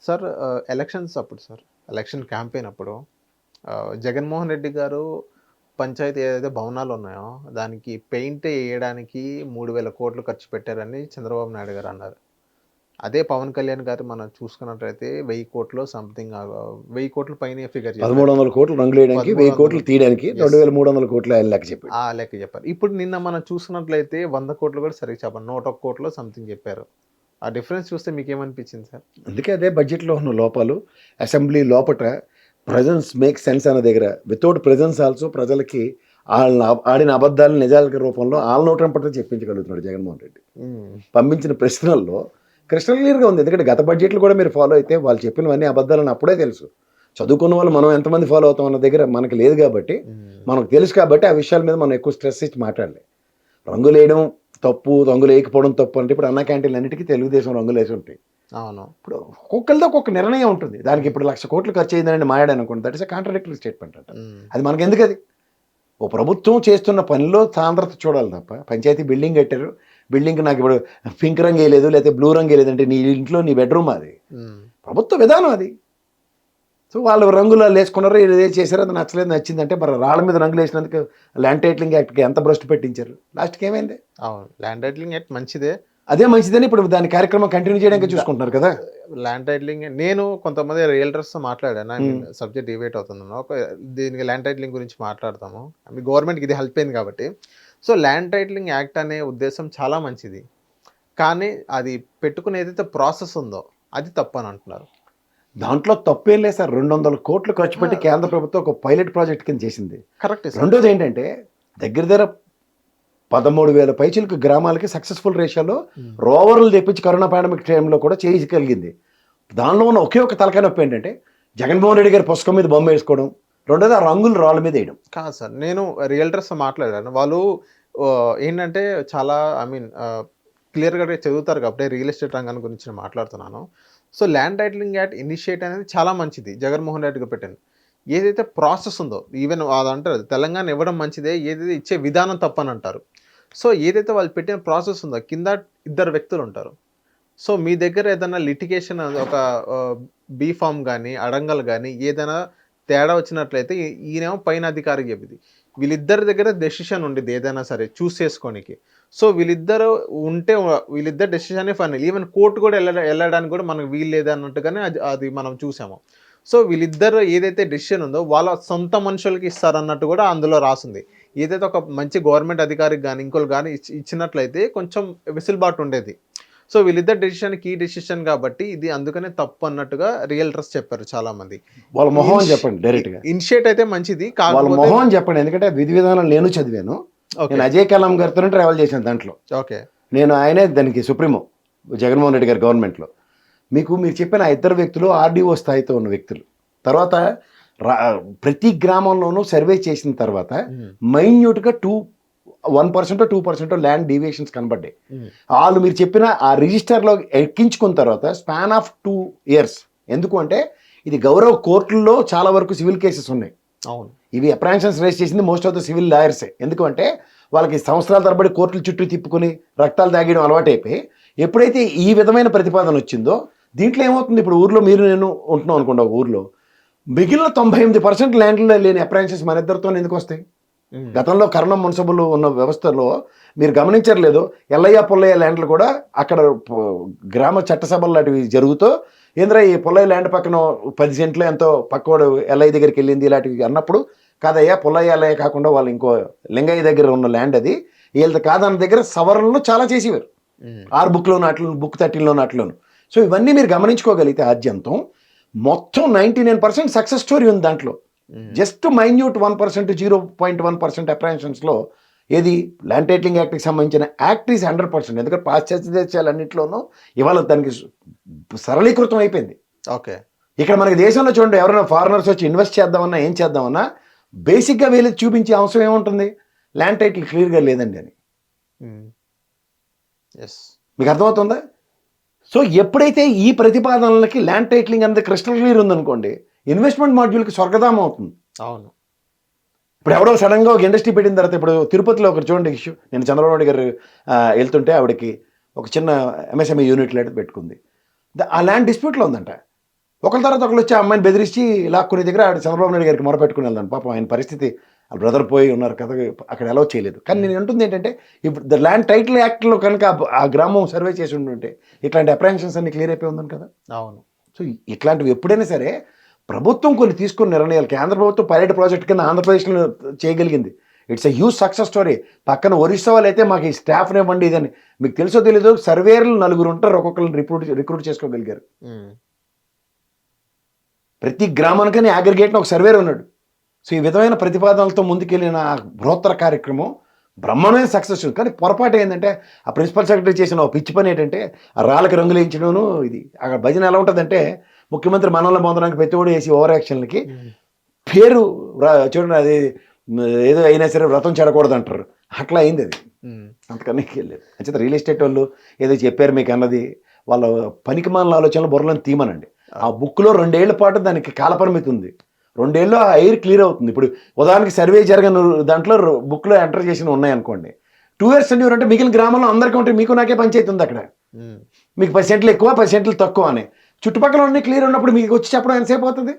Sir elections అప్పుడు sir election campaign అప్పుడు జగన్మోహన్ రెడ్డి గారు పంచాయతీ ఏదైతే భవనాలు ఉన్నాయో దానికి పెయింట్ వేయడానికి 3,000 కోట్లు ఖర్చు పెట్టారని చంద్రబాబు నాయుడు గారు అన్నారు. అదే పవన్ కళ్యాణ్ గారు మనం చూసుకున్నట్లయితే 1000 కోట్లు సంథింగ్ 1000 కోట్ల పైనే ఫిగర్ చెప్పారు. 1300 కోట్లు రంగులు వేయడానికి 1000 కోట్లు తీయడానికి 2300 కోట్లు ఆయన లెక్క చెప్పాడు. ఆ లెక్క చెప్పారు. ఇప్పుడు నిన్న మనం చూసుకున్నట్లయితే 100 కోట్లు కూడా సరిగ్గా చెప్పారు. 101 కోట్లు సంథింగ్ చెప్పారు. ఆ డిఫరెన్స్ చూస్తే మీకేమనిపించింది సార్? అందుకే అదే బడ్జెట్లో ఉన్న లోపాలు. అసెంబ్లీ లోపట ప్రజెన్స్ మేక్ సెన్స్ అనే దగ్గర వితౌట్ ప్రజెన్స్ ఆల్సో ప్రజలకి వాళ్ళని ఆడిన అబద్ధాలు నిజాల రూపంలో వాళ్ళ నోటంపట చెప్పించగలుగుతున్నాడు జగన్మోహన్ రెడ్డి. పంపించిన ప్రశ్నల్లో క్రిస్టల్ క్లియర్గా ఉంది. ఎందుకంటే గత బడ్జెట్లు కూడా మీరు ఫాలో అయితే వాళ్ళు చెప్పినవన్నీ అబద్ధాలని అప్పుడే తెలుసు. చదువుకున్న వాళ్ళు మనం ఎంతమంది ఫాలో అవుతాం అన్న దగ్గర మనకు లేదు కాబట్టి, మనకు తెలుసు కాబట్టి ఆ విషయాల మీద మనం ఎక్కువ స్ట్రెస్ ఇచ్చి మాట్లాడలేదు. రంగులు వేయడం తప్పు, రంగులు వేయకపోవడం తప్పు అంటే ఇప్పుడు అన్న క్యాంటీన్లు అన్నిటికీ తెలుగుదేశం రంగులు వేసి ఉంటాయి. అవును. ఇప్పుడు ఒక్కొక్కరితో ఒక్కొక్క నిర్ణయం ఉంటుంది. దానికి ఇప్పుడు 1,00,000 కోట్లు ఖర్చు అయిందని మాట్లాడాను అనుకోండి, దట్ ఇస్ కాంట్రాడిక్టరీ స్టేట్మెంట్ అంట. అది మనకి ఎందుకు? అది ఓ ప్రభుత్వం చేస్తున్న పనిలో సాంద్రత చూడాలి తప్ప, పంచాయతీ బిల్డింగ్ కట్టారు, బిల్డింగ్ నాకు ఇప్పుడు పింక్ రంగు వేయలేదు లేకపోతే బ్లూ రంగు వేయలేదు అంటే నీ ఇంట్లో నీ బెడ్రూమ్ అది ప్రభుత్వ విధానం అది. సో వాళ్ళు రంగులు వేసుకున్నారు, ఏదో చేశారు, అది నచ్చలేదు నచ్చిందంటే మరి రాళ్ళ మీద రంగులు వేసినందుకు ల్యాండ్ టైటిలింగ్ యాక్ట్కి ఎంత భ్రష్టు పెట్టించారు. లాస్ట్కి ఏమైంది? అవును, ల్యాండ్ టైటిలింగ్ యాక్ట్ మంచిదే, అదే మంచిదని ఇప్పుడు దాని కార్యక్రమం కంటిన్యూ చేయడానికి చూసుకుంటున్నారు కదా. ల్యాండ్ టైటిలింగ్ నేను కొంతమంది రియల్టర్స్తో మాట్లాడాను. సబ్జెక్ట్ డిబేట్ అవుతున్నాను. దీనికి ల్యాండ్ టైటిలింగ్ గురించి మాట్లాడతాము. గవర్నమెంట్కి ఇది హెల్ప్ అయింది కాబట్టి. సో ల్యాండ్ టైటిలింగ్ యాక్ట్ అనే ఉద్దేశం చాలా మంచిది, కానీ అది పెట్టుకునే ఏదైతే ప్రాసెస్ ఉందో అది తప్పు అని అంటున్నారు. దాంట్లో తప్పేం లేదు సార్. 200 కోట్లు ఖర్చు పెట్టి కేంద్ర ప్రభుత్వం ఒక పైలట్ ప్రాజెక్ట్ కింద చేసింది. కరెక్ట్. రెండోది ఏంటంటే దగ్గర 13,000 పైచిలకు గ్రామాలకి సక్సెస్ఫుల్ రేషియోలో రోవర్లు తెప్పించి కరోనా పాండమిక్ టైంలో కూడా చేయగలిగింది. దానిలో ఉన్న ఒకే ఒక తలకాయ నొప్పి ఏంటంటే జగన్మోహన్ రెడ్డి గారి పుస్తకం మీద బొమ్మ వేసుకోవడం, రెండోది ఆ రంగులు రాళ్ళ మీద వేయడం. కాదు సార్, నేను రియల్టర్స్తో మాట్లాడాను. వాళ్ళు ఏంటంటే చాలా క్లియర్గా చదువుతారు కాబట్టి రియల్ ఎస్టేట్ రంగాన్ని గురించి నేను మాట్లాడుతున్నాను. So land titling act initiate అనేది చాలా మంచిది, జగన్మోహన్ రెడ్డిగా పెట్టింది. ఏదైతే ప్రాసెస్ ఉందో ఈవెన్ అది అంటారు తెలంగాణ ఇవ్వడం మంచిదే, ఏదైతే ఇచ్చే విధానం తప్పని అంటారు. సో ఏదైతే వాళ్ళు పెట్టిన ప్రాసెస్ ఉందో కింద 2 వ్యక్తులు ఉంటారు. సో మీ దగ్గర ఏదైనా లిటిగేషన్ ఒక బీ ఫామ్ కానీ అడంగల్ కానీ ఏదైనా తేడా వచ్చినట్లయితే ఈయనేమో పైన అధికారికి చెప్పింది. వీళ్ళిద్దరి దగ్గర డెసిషన్ ఉండేది ఏదైనా సరే చూస్ చేసుకోనికి. సో వీళ్ళిద్దరు ఉంటే వీళ్ళిద్దరు డెసిషనే ఫైనల్. ఈవెన్ కోర్టు కూడా వెళ్ళడానికి కూడా మనకు వీలు లేదన్నట్టుగానే అది మనం చూసాము. సో వీళ్ళిద్దరు ఏదైతే డెసిషన్ ఉందో వాళ్ళ సొంత మనుషులకి ఇస్తారన్నట్టు కూడా అందులో రాసింది. ఏదైతే ఒక మంచి గవర్నమెంట్ అధికారికి కానీ ఇంకోళ్ళు కానీ ఇచ్చినట్లయితే కొంచెం వెసులుబాటు ఉండేది. సో వీళ్ళిద్దరు డెసిషన్ కీ డెసిషన్ కాబట్టి ఇది అందుకనే తప్పు అన్నట్టుగా రియల్టర్స్ చెప్పారు చాలా మంది. వాళ్ళ మొహం అని చెప్పండి డైరెక్ట్గా. ఇనిషియేట్ అయితే మంచిది, వాళ్ళ మొహం అని చెప్పండి. ఎందుకంటే విధి విధానం నేను చదివాను. నేను అజయ్ కలాం గారితో ట్రావెల్ చేశాను దాంట్లో. ఓకే, నేను ఆయనే దానికి సుప్రీమో జగన్మోహన్ రెడ్డి గారి గవర్నమెంట్లో. మీరు చెప్పిన ఆ 2 వ్యక్తులు ఆర్డీఓ స్థాయితో ఉన్న వ్యక్తులు. తర్వాత ప్రతి గ్రామంలోనూ సర్వే చేసిన తర్వాత మైన్యూట్గా 1% 2% ల్యాండ్ డీవియేషన్స్ కనబడ్డాయి. వాళ్ళు మీరు చెప్పిన ఆ రిజిస్టర్లో ఎక్కించుకున్న తర్వాత స్పాన్ ఆఫ్ 2 years. ఎందుకు అంటే ఇది గౌరవ కోర్టుల్లో చాలా వరకు సివిల్ కేసెస్ ఉన్నాయి. అవును, ఇవి అప్రహెన్షన్స్ రైజ్ చేసింది మోస్ట్ ఆఫ్ ద సివిల్ లాయర్సే. ఎందుకంటే వాళ్ళకి సంవత్సరాల తరబడి కోర్టుల చుట్టూ తిప్పుకొని రక్తాలు తాగడం అలవాటైపోయి ఎప్పుడైతే ఈ విధమైన ప్రతిపాదన వచ్చిందో దీంట్లో ఏమవుతుంది, ఇప్పుడు ఊర్లో మీరు నేను ఉంటున్నాం అనుకోండి, ఒక ఊర్లో మిగిలిన 98% ల్యాండ్లో లేని అప్రహెన్షన్స్ మన ఇద్దరితో ఎందుకు వస్తాయి? గతంలో కరణం మున్సిపల్ ఉన్న వ్యవస్థలో మీరు గమనించట్లేదు, ఎల్లయ్య పుల్లయ్య ల్యాండ్లు కూడా అక్కడ గ్రామ చట్టసభలు లాంటివి జరుగుతూ ఏంద్రా ఈ పుల్లయ్య ల్యాండ్ పక్కన 10 సెంట్లు ఎంతో పక్కవాడు ఎల్లయ్య దగ్గరికి వెళ్ళింది ఇలాంటివి అన్నప్పుడు, కాదయ్యా పుల్లయ్య ఎల్లయ్య కాకుండా వాళ్ళు ఇంకో లింగయ్య దగ్గర ఉన్న ల్యాండ్ అది, వీళ్ళది కాదన్న దగ్గర సవరణలు చాలా చేసేవారు. 6 బుక్లో నాట్లను బుక్ 13లో నాట్లోను. సో ఇవన్నీ మీరు గమనించుకోగలిగితే ఆద్యంతం మొత్తం 99% సక్సెస్ స్టోరీ ఉంది దాంట్లో. జస్ట్ మైన్యూట్ 1% 0.1% అప్రహెన్షన్స్లో ఏది ల్యాండ్ టైటిలింగ్ యాక్ట్కి సంబంధించిన యాక్ట్ ఈజ్ 100%. ఎందుకంటే పాశ్చాత్య దేశాలన్నింటిలోనూ ఇవాళ దానికి సరళీకృతం అయిపోయింది. ఓకే, ఇక్కడ మనకి దేశంలో చూడండి, ఎవరైనా ఫారినర్స్ వచ్చి ఇన్వెస్ట్ చేద్దామన్నా ఏం చేద్దామన్నా బేసిక్గా వీళ్ళు చూపించే అంశం ఏముంటుంది, ల్యాండ్ టైటిల్ క్లియర్గా లేదండి అని. మీకు అర్థమవుతుందా? సో ఎప్పుడైతే ఈ ప్రతిపాదనలకి ల్యాండ్ టైటిలింగ్ అనేది క్రిస్టల్ క్లియర్ ఉందనుకోండి, ఇన్వెస్ట్మెంట్ మాడ్యూల్కి స్వర్గధామం అవుతుంది. అవును. ఇప్పుడు ఎవడో సడన్గా ఒక ఇండస్ట్రీ పెట్టిన తర్వాత, ఇప్పుడు తిరుపతిలో ఒకటి చూడండి ఇష్యూ, నేను చంద్రబాబు నాయుడు గారు వెళ్తుంటే ఆవిడకి ఒక చిన్న ఎంఎస్ఎంఈ యూనిట్ లాంటిది పెట్టుకుంది. ఆ ల్యాండ్ డిస్ప్యూట్లో ఉందంట. ఒకరి తర్వాత ఒకరు వచ్చి ఆ అమ్మాయిని బెదిరించి లాక్కునే దగ్గర ఆడ చంద్రబాబు నాయుడు గారికి మొరపెట్టుకుని వెళ్దాను. పాపం ఆయన పరిస్థితి, వాళ్ళ బ్రదర్ పోయి ఉన్నారు కదా, అక్కడ అలౌ చేయలేదు. కానీ నేను అంటుంది ఏంటంటే, ఇప్పుడు ద ల్యాండ్ టైటిల్ యాక్ట్లో కనుక ఆ గ్రామం సర్వే చేసి ఉంటే ఇట్లాంటి అప్రహెన్షన్స్ అన్ని క్లియర్ అయిపోయి ఉందని కదా. అవును. సో ఇట్లాంటివి ఎప్పుడైనా సరే ప్రభుత్వం కొన్ని తీసుకున్న నిర్ణయాలు, కేంద్ర ప్రభుత్వం పైలట్ ప్రాజెక్ట్ కింద ఆంధ్రప్రదేశ్లో చేయగలిగింది. It's a huge success story. పక్కన ఒరిస్సా వాళ్ళు అయితే మాకు ఈ స్టాఫ్ని ఇవ్వండి ఇదని, మీకు తెలుసో తెలీదు, సర్వేర్లు 4 ఉంటారు, ఒక్కొక్కరిని రిక్రూట్ చేసుకోగలిగారు. ప్రతి గ్రామానికని అగ్రిగేట్ని ఒక సర్వేర్ ఉన్నాడు. సో ఈ విధమైన ప్రతిపాదనలతో ముందుకెళ్ళిన బృహత్తర కార్యక్రమం బ్రహ్మాండమైన సక్సెస్. కానీ పొరపాటు ఏంటంటే ఆ ప్రిన్సిపల్ సెక్రటరీ చేసిన పిచ్చి పని ఏంటంటే ఆ రాళ్ళకి రంగులు వేయించడం. ఇది అక్కడ భజన ఎలా ఉంటుందంటే, ముఖ్యమంత్రి మనల్ని పొందడానికి ప్రతి ఒడు వేసి ఓవర్ యాక్షన్లకి పేరు చూడండి, అది ఏదో అయినా సరే వ్రతం చెడకూడదు అంటారు, అట్లా అయింది అది. అంతకన్నా వెళ్ళలేదు. అంచేత రియల్ ఎస్టేట్ వాళ్ళు ఏదో చెప్పారు మీకు అన్నది వాళ్ళ పనికిమాలిన ఆలోచనలు బుర్రలను తీమనండి. ఆ బుక్లో 2 ఏళ్ల పాటు దానికి కాలపరిమితి ఉంది. 2 ఏళ్ళు ఆ ఎయిర్ క్లియర్ అవుతుంది. ఇప్పుడు ఉదాహరణకి సర్వే జరగని దాంట్లో బుక్లో ఎంటర్ చేసిన ఉన్నాయనుకోండి, 2 years టెన్యూర్ అంటే మిగిలిన గ్రామంలో అందరికీ ఉంటే మీకు నాకే పంచాయతీ ఉంది అక్కడ. మీకు 10% ఎక్కువ 10% తక్కువ అని చుట్టుపక్కల అన్ని క్లియర్ ఉన్నప్పుడు మీకు వచ్చి చెప్పడం ఎంతసేపు అవుతుంది?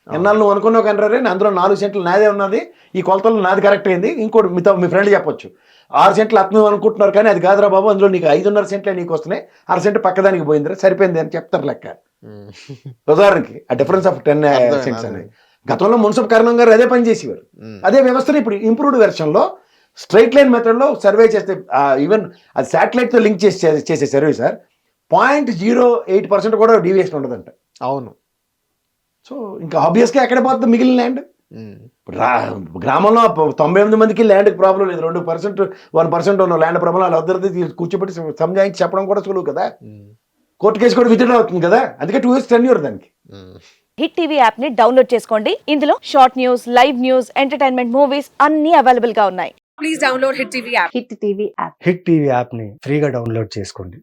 ఎన్నాళ్ళు నువ్వు అనుకున్నావు కంటారే, అందులో 4 సెంట్లు నాదే ఉన్నది, ఈ కొలతలు నాది కరెక్ట్ అయింది, ఇంకోటి మీ ఫ్రెండ్ చెప్పొచ్చు 6 సెంట్లు అతను అనుకుంటున్నారు కానీ అది కాదురా బాబు, అందులో నీకు 5.5 సెంట్లే నీకు వస్తున్నాయి, 6 సెంట్ పక్కదానికి పోయిందిరా, సరిపోయింది అని చెప్తారు లెక్క. ఉదాహరణకి ఆ డిఫరెన్స్ ఆఫ్ 10 సెంట్స్ అనేది. గతంలో మున్సిపల్ కారణం గారు అదే పని చేసేవారు. అదే వ్యవస్థను ఇప్పుడు ఇంప్రూవ్డ్ వెర్షన్లో స్ట్రైట్ లైన్ మెథడ్లో సర్వే చేస్తే, ఈవెన్ అది శాటిలైట్తో లింక్ చేసే సర్వే సార్, 0.08% కూడా డీవియేషన్ ఉండదంట. అవును. సో ఇంకా ఆబ్వియస్గా ఎక్కడ పోతుంది మిగిలిన ల్యాండ్? గ్రామంలో 98 మందికి ల్యాండ్కి ప్రాబ్లం లేదు, 2% 1% ఉన్న ల్యాండ్ ప్రాబ్లం వాళ్ళ వద్దరిది కూర్చోబెట్టి సంజాయించి చెప్పడం కూడా సులువు కదా. కోర్టు కేసు కూడా విత్డ్రా అవుతుంది కదా, అందుకే 2 years టెన్యూర్ దానికి. హిట్ టీవీ యాప్ ని డౌన్లోడ్ చేసుకోండి. ఇందులో short news, live news, entertainment movies అన్ని అవైలబుల్ గా ఉన్నాయి. Please download hit TV app. Hit TV యాప్ని ఫ్రీగా డౌన్లోడ్ చేసుకోండి.